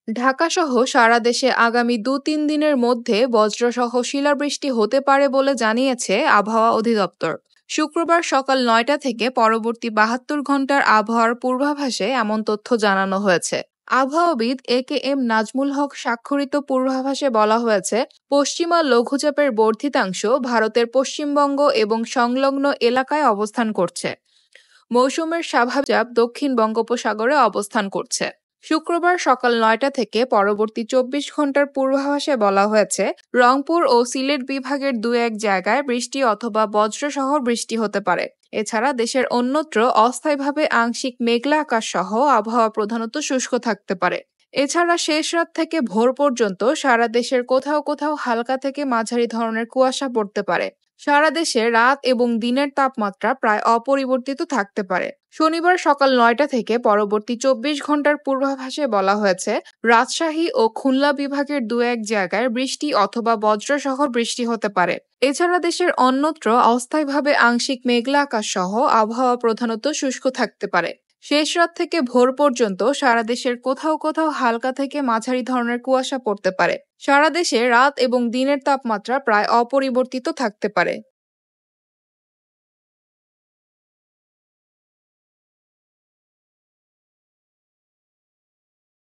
ঢাকাসহ সারা দেশে আগামী ২-৩ দিনের মধ্যে বজ্রসহ শিলাবৃষ্টি হতে পারে বলে জানিয়েছে আবহাওয়া অধিদপ্তর। শুক্রবার সকাল ৯টা থেকে পরবর্তী ৭২ ঘন্টার আবহাওয়ার পূর্বাভাসে এমন তথ্য জানানো হয়েছে। আবহাওয়াবিদ এ.কে.এম. নাজমুল হক স্বাক্ষরিত পূর্বাভাসে বলা হয়েছে, পশ্চিমা লঘুচাপের বর্ধিতাংশ ভারতের পশ্চিমবঙ্গ এবং সংলগ্ন এলাকায় অবস্থান করছে। মৌসুমের স্বাভাবিক চাপ দক্ষিণ বঙ্গোপসাগরে অবস্থান করছে। শুক্রবার সকাল ৯টা থেকে পরবর্তী ২৪ ঘন্টার পূর্বাভাসে বলা হয়েছে, রংপুর ও সিলেট বিভাগের ২-১ জায়গায় বৃষ্টি অথবা বজ্রসহ বৃষ্টি হতে পারে। এছাড়া দেশের অন্যত্র অস্থায়ীভাবে আংশিক মেঘলা আকাশ সহ আবহাওয়া প্রধানত শুষ্ক থাকতে পারে। এছাড়া শেষ রাত থেকে ভোর পর্যন্ত সারা দেশের কোথাও কোথাও হালকা থেকে মাঝারি ধরনের কুয়াশা পড়তে পারে। সারা দেশে রাত এবং দিনের তাপমাত্রা প্রায় অপরিবর্তিত থাকতে পারে। শনিবার সকাল ৯টা থেকে পরবর্তী ২৪ ঘন্টার পূর্বাভাসে বলা হয়েছে, রাজশাহী ও খুলনা বিভাগের ২-১ জায়গায় বৃষ্টি অথবা বজ্রসহ বৃষ্টি হতে পারে। এছাড়া দেশের অন্যত্র অস্থায়ীভাবে আংশিক মেঘলা আকাশ সহ আবহাওয়া প্রধানত শুষ্ক থাকতে পারে। শেষ রাত থেকে ভোর পর্যন্ত সারা দেশের কোথাও কোথাও হালকা থেকে মাঝারি ধরনের কুয়াশা পড়তে পারে। সারা দেশে রাত এবং দিনের তাপমাত্রা প্রায় অপরিবর্তিত থাকতে পারে।